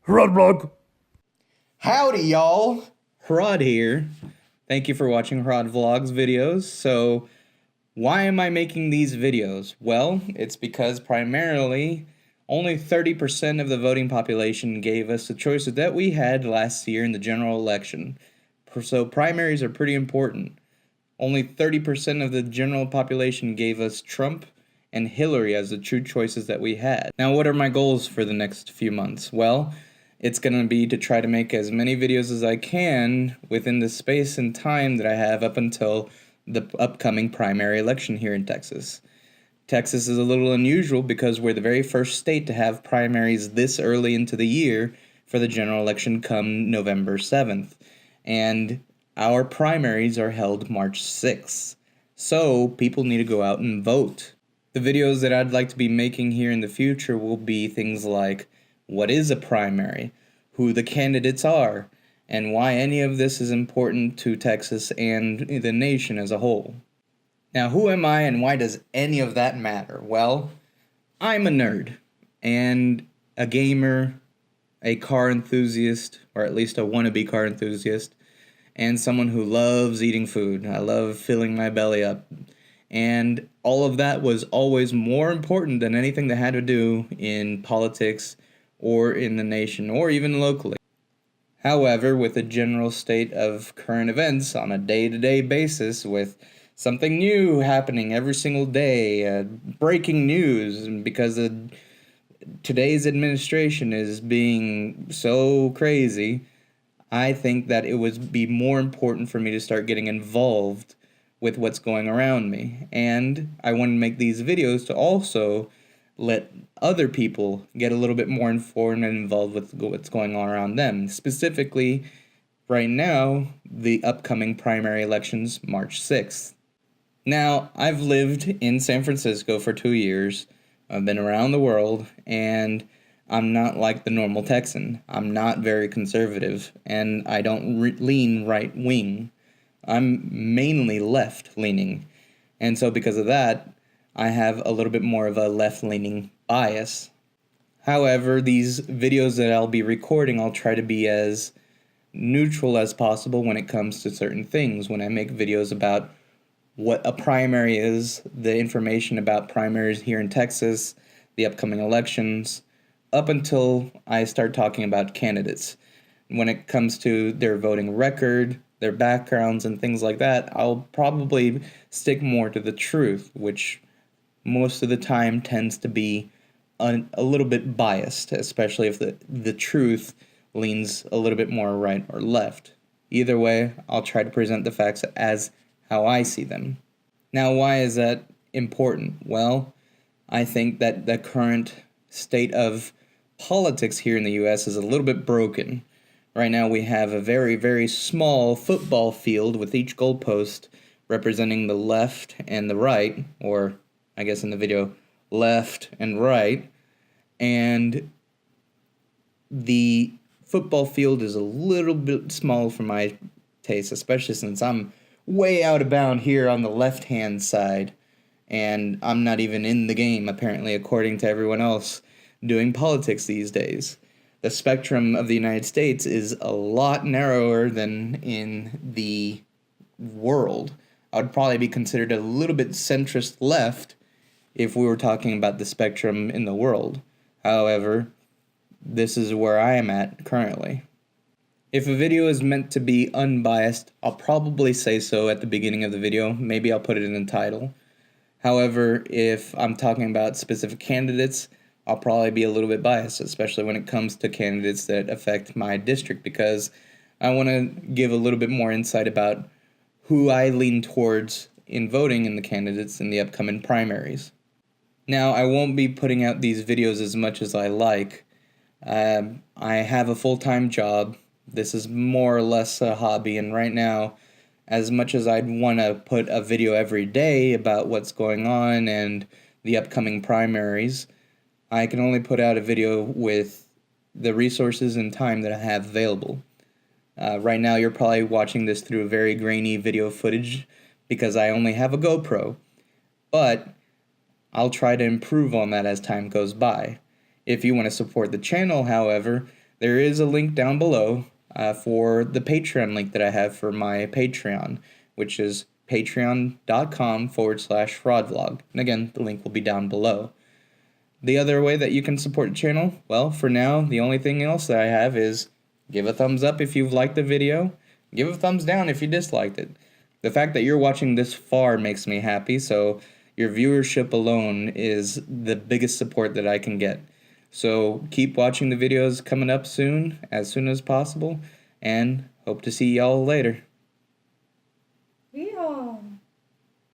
Hrod. Howdy, y'all! Hrod here. Thank you for watching Hrod Vlogs videos. So, why am I making these videos? Well, it's because primarily only 30% of the voting population gave us the choices that we had last year in the general election. So, primaries are pretty important. Only 30% of the general population gave us Trump and Hillary as the true choices that we had. Now, what are my goals for the next few months? Well, it's going to be to try to make as many videos as I can within the space and time that I have up until the upcoming primary election here in Texas. Texas is a little unusual because we're the very first state to have primaries this early into the year for the general election come November 7th. And our primaries are held March 6th. So people need to go out and vote. The videos that I'd like to be making here in the future will be things like what is a primary, who the candidates are, and why any of this is important to Texas and the nation as a whole. Now, who am I and why does any of that matter? Well, I'm a nerd and a gamer, a car enthusiast, or at least a wannabe car enthusiast, and someone who loves eating food. I love filling my belly up. And all of that was always more important than anything that had to do in politics or in the nation or even locally. However, with the general state of current events on a day-to-day basis, with something new happening every single day, breaking news, because today's administration is being so crazy, I think that it would be more important for me to start getting involved with what's going around me. And I want to make these videos to also let other people get a little bit more informed and involved with what's going on around them. Specifically, right now, the upcoming primary elections, March 6th. Now, I've lived in San Francisco for 2 years. I've been around the world, and I'm not like the normal Texan. I'm not very conservative, and I don't lean right-wing. I'm mainly left-leaning, and so because of that, I have a little bit more of a left-leaning bias. However, these videos that I'll be recording, I'll try to be as neutral as possible when it comes to certain things. When I make videos about what a primary is, the information about primaries here in Texas, the upcoming elections, up until I start talking about candidates. When it comes to their voting record, their backgrounds, and things like that, I'll probably stick more to the truth, which most of the time tends to be a little bit biased, especially if the truth leans a little bit more right or left. Either way, I'll try to present the facts as how I see them. Now, why is that important? Well, I think that the current state of politics here in the U.S. is a little bit broken. Right now we have a very, very small football field with each goalpost representing the left and the right, or I guess in the video, left and right, and the football field is a little bit small for my taste, especially since I'm way out of bound here on the left-hand side, and I'm not even in the game, apparently, according to everyone else doing politics these days. The spectrum of the United States is a lot narrower than in the world. I would probably be considered a little bit centrist left if we were talking about the spectrum in the world. However, this is where I am at currently. If a video is meant to be unbiased, I'll probably say so at the beginning of the video. Maybe I'll put it in the title. However, if I'm talking about specific candidates, I'll probably be a little bit biased, especially when it comes to candidates that affect my district, because I want to give a little bit more insight about who I lean towards in voting in the candidates in the upcoming primaries. Now, I won't be putting out these videos as much as I like. I have a full-time job. This is more or less a hobby, and right now, as much as I'd want to put a video every day about what's going on and the upcoming primaries, I can only put out a video with the resources and time that I have available. Right now, you're probably watching this through a very grainy video footage because I only have a GoPro, but I'll try to improve on that as time goes by. If you want to support the channel, however, there is a link down below for the Patreon link that I have for my Patreon, which is patreon.com/Hrod And again, the link will be down below. The other way that you can support the channel, well, for now, the only thing else that I have is give a thumbs up if you've liked the video, give a thumbs down if you disliked it. The fact that you're watching this far makes me happy, so your viewership alone is the biggest support that I can get. So keep watching the videos coming up soon as possible, and hope to see y'all later.